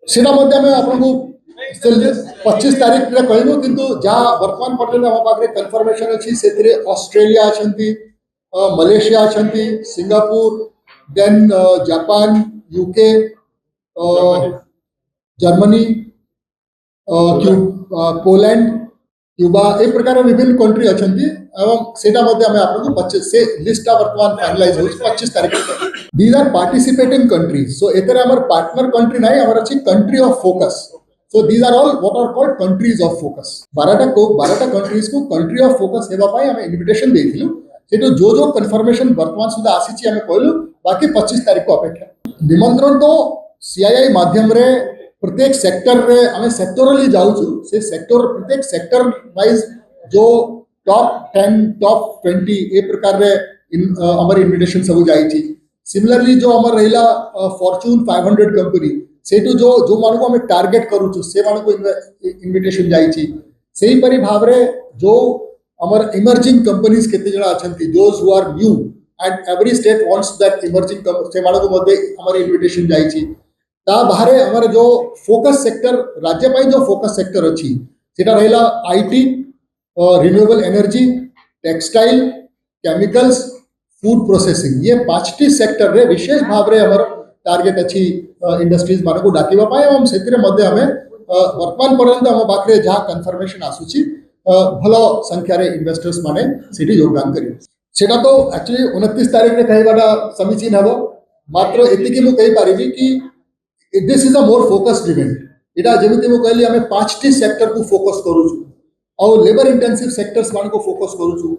सेटा मध्य आम आपको 25 तारीख रे कहलु किंतु जहाँ वर्तमान पर्यटन आम पाखे कन्फर्मेशन अच्छी से ऑस्ट्रेलिया अच्छा मलेशिया अच्छा Singapore then Japan UK Germany Poland Cuba ए प्रकार विभिन्न कंट्री अच्छा सेटा आपको 25 से लिस्ट वर्तमान फाइनलाइज हो 25 तारीख these are participating countries so एतर हमर पार्टनर कंट्री नहीं हमर अछि country of focus so these are all what are called countries of focus 12टा कंट्रीज को कंट्री ऑफ फोकस हेबा पाई हमें इनविटेशन देथिलु सेटो जो कंफर्मेशन वर्तमान सुधा आसीची हमें कहलु बाकी 25 तारीख को अपेक्षा निमंत्रण तो सीआईआई माध्यम रे प्रत्येक सेक्टर रे हमें सेक्टोरली जाउछु से सेक्टर प्रत्येक सेक्टर वाइज जो टॉप 10 टॉप 20 ए प्रकार रे हमर इनविटेशन सब जाईची सिमिलरली जो हमर रहिला फॉर्च्यून 500 कंपनी सेटू जो जो मान को हमें टार्गेट करूछु से मान को इनविटेशन जाईची सेही परि भाव रे जो हमर इमर्जिंग कंपनीज केते जणा अछंती those who are new and every state wants that emerging से मान को मध्ये हमर इनविटेशन जाईची ता बाहरे हमर जो फोकस सेक्टर राज्य पाई जो फोकस सेक्टर अछि सेटा रहिला IT renewable energy textile chemicals food processing ये 5टी सेक्टर रे विशेष भाव रे हमर टार्गेट अछि इंडस्ट्रीज मान को डाकिबा पाए हम सेतिरे मध्ये हमें वर्तमान पर्यंत हम पाखरे जहा कंफर्मेशन आसुची भलो संख्या रे इन्वेस्टर्स माने सिटी योगदान करी सेटा तो एक्चुअली 29 तारीख रे कहबाटा समीचीन हबो मात्र एतिकी मु कहि पारिबी कि this is a more focused event एटा जेमिति मु कहली हमें 5टी सेक्टर को फोकस करूछु और लेबर इंटेंसिव सेक्टर्स मान को फोकस करूछु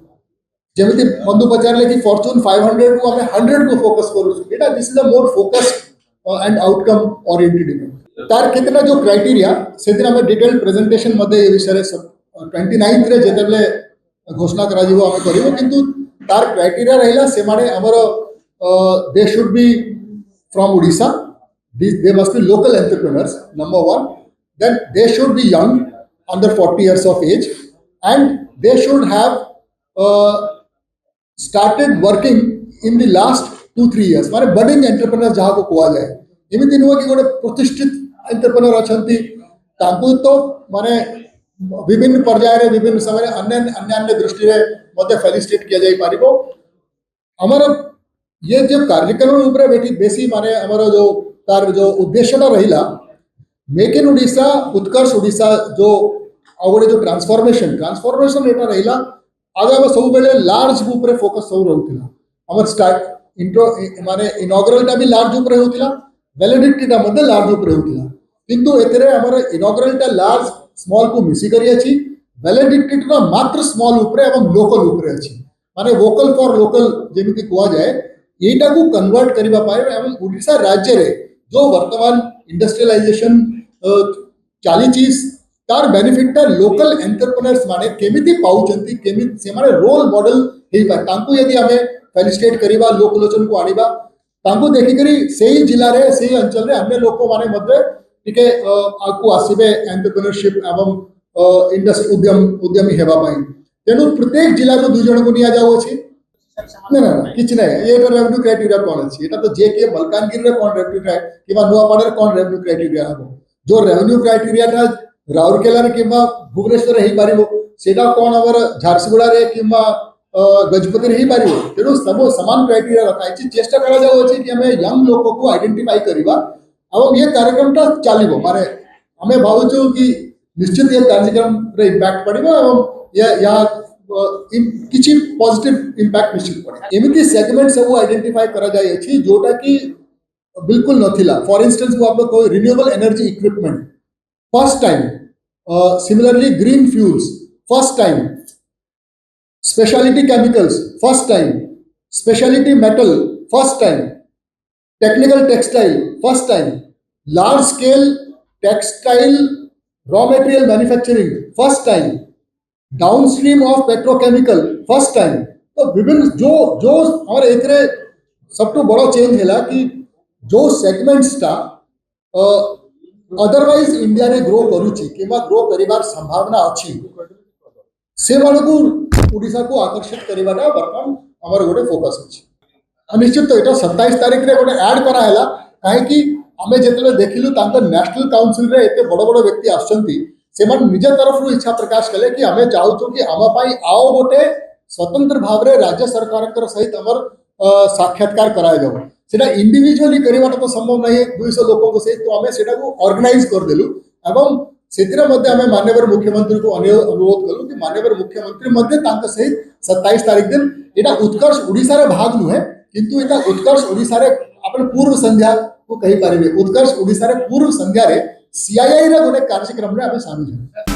जेमिति बंधु पचारले कि फॉर्च्यून 500 को हमें 100 को focus करूछु Etah this is a more focused and outcome oriented event तार कितना जो क्राइटेरिया से दिन हमें डिटेल प्रेजेंटेशन मध्ये ए विषय 29 रे जेतले घोषणा करा जीवो हमें करिवो किंतु तार क्राइटेरिया रहिला से माने हमर they should be from Odisha they must be local entrepreneurs number 1 then they should be young under 40 years of age and they should have started working in the last 2-3 years माने budding entrepreneurs जहाँ को कुआ जाए एमिति नुआ कि गोटे प्रतिष्ठित एंटरप्रेन्योर अछंती तांकु तो माने विभिन्न पर्याय रे विभिन्न समय अन्य दृष्टि रे मते फेलिसिटेट किया जाई पारिबो हमर ये जो कार्यक्रम ऊपर बेटी बेसी माने हमर जो तार जो उद्देश्यटा रहिला मेक इन ओडिशा उत्कर्ष ओडिशा जो आगोटे जो ट्रांसफॉर्मेशन एटा रहिला आगे हम सब बेले लार्ज ऊपर फोकस सब रहउतिला हमर स्टार्ट इंट्रो माने इनॉग्रल टा भी लार्ज ऊपर होतिला वैलिडिटी टा मध्ये लार्ज ऊपर होतिला किंतु एतरे हमर इनॉग्रल टा लार्ज स्मॉल को मिसी करी अछि वैलिडिटी टा मात्र स्मॉल ऊपर एवं लोकल ऊपर अछि माने वोकल फॉर लोकल जेमिति कुआ जाए एटा को कन्वर्ट करिबा पाए एवं ओडिशा राज्य रे जो वर्तमान इंडस्ट्रियलाइजेशन चालीची तार बेनिफिट लोकल एंटरप्रेन्योर्स माने केमिति पाउचंती केमिति से माने रोल मॉडल हेई पा तांको यदि हमें फेलिसिटेट करिबा लोकलोचन को आनिबा तांको देखि करी सेही जिल्ला रे सेही अंचल रे अन्य लोक माने मध्ये टिके आकु आसीबे एंटरप्रेन्योरशिप एवं इंडस्ट्री उद्यमी हेबा पाई तेनु प्रत्येक जिल्ला रो 2 जण को निया जाउ अछि ना ना किछ नै ये रेवेन्यू क्राइटेरिया कोन अछि एटा तो जेके मलकानगिरी रे कोन रेवेन्यू क्राइटेरिया किबा नुआपाड़ा रे कोन रेवेन्यू क्राइटेरिया हबो जो रेवेन्यू क्राइटेरिया था राउरकेला रे किबा भुवनेश्वर रे ही पारिबो सेटा कोन हमर झारसुगुड़ा रे किबा गजपति रे ही पारिबो तेनु सब समान क्राइटेरिया रखाइ छी चेष्टा करा जाउ अछि कि हमें यंग लोक को आइडेंटिफाई करबा और ये कार्यक्रमटा चलिबो माने हमें भावछु कि निश्चित ये कार्यक्रम रे इंपैक्ट पड़िबो और या किछि पॉजिटिव इंपैक्ट निश्चित पड़े एमिति सेगमेंट सब आइडेंटिफाई करा जाय अछि जोटा कि बिल्कुल नथिला फॉर इंस्टेंस को आप लोग कोई renewable energy equipment first time similarly green fuels first time speciality chemicals first time speciality metal first time technical textile first time large scale textile raw material manufacturing first time downstream of petrochemical first time तो विभिन्न जो जो हमारे एतरे सबटो बड़ा change हैला कि जो segments टा अदरवाइज इंडिया रे ग्रो करूची किबा ग्रो करिबार संभावना अछि से मानकु ओडिसा को आकर्षित करिबाटा वर्तमान हमर गोटे फोकस अछि निश्चित तो एटा 27 तारिख रे गोटे ऐड करा हैला काहे कि आमे जेतले देखिलु तांको नेशनल काउंसिल रे एते बड़ बड़ व्यक्ति आछंती सेमान निज तरफ इच्छा प्रकाश कले कि आमे चाहूछु कि आम पाई आओ गोटे स्वतंत्र भाव रे राज्य सरकार सहित हमर साक्षात्कार कराया जाओ सेटा इंडिविजुअली करवाटा तो संभव नहीं 200 लोगों को सहित तो आमे सेटा को ऑर्गेनाइज कर देलु एवं सेतिर मध्ये आमे माननीय मुख्यमंत्री को अनुरोध कलु कि माननीय मुख्यमंत्री मध्ये तांक सहित 27 तारीख दिन एटा उत्कर्ष ओडिसा रे भाग नुहे किंतु एटा उत्कर्ष ओडिसा रे आपण पूर्व संध्या को कही पारिबे उत्कर्ष ओडिसा रे पूर्व संध्या रे सीआईआई रे गोटे कार्यक्रम रे आमे शामिल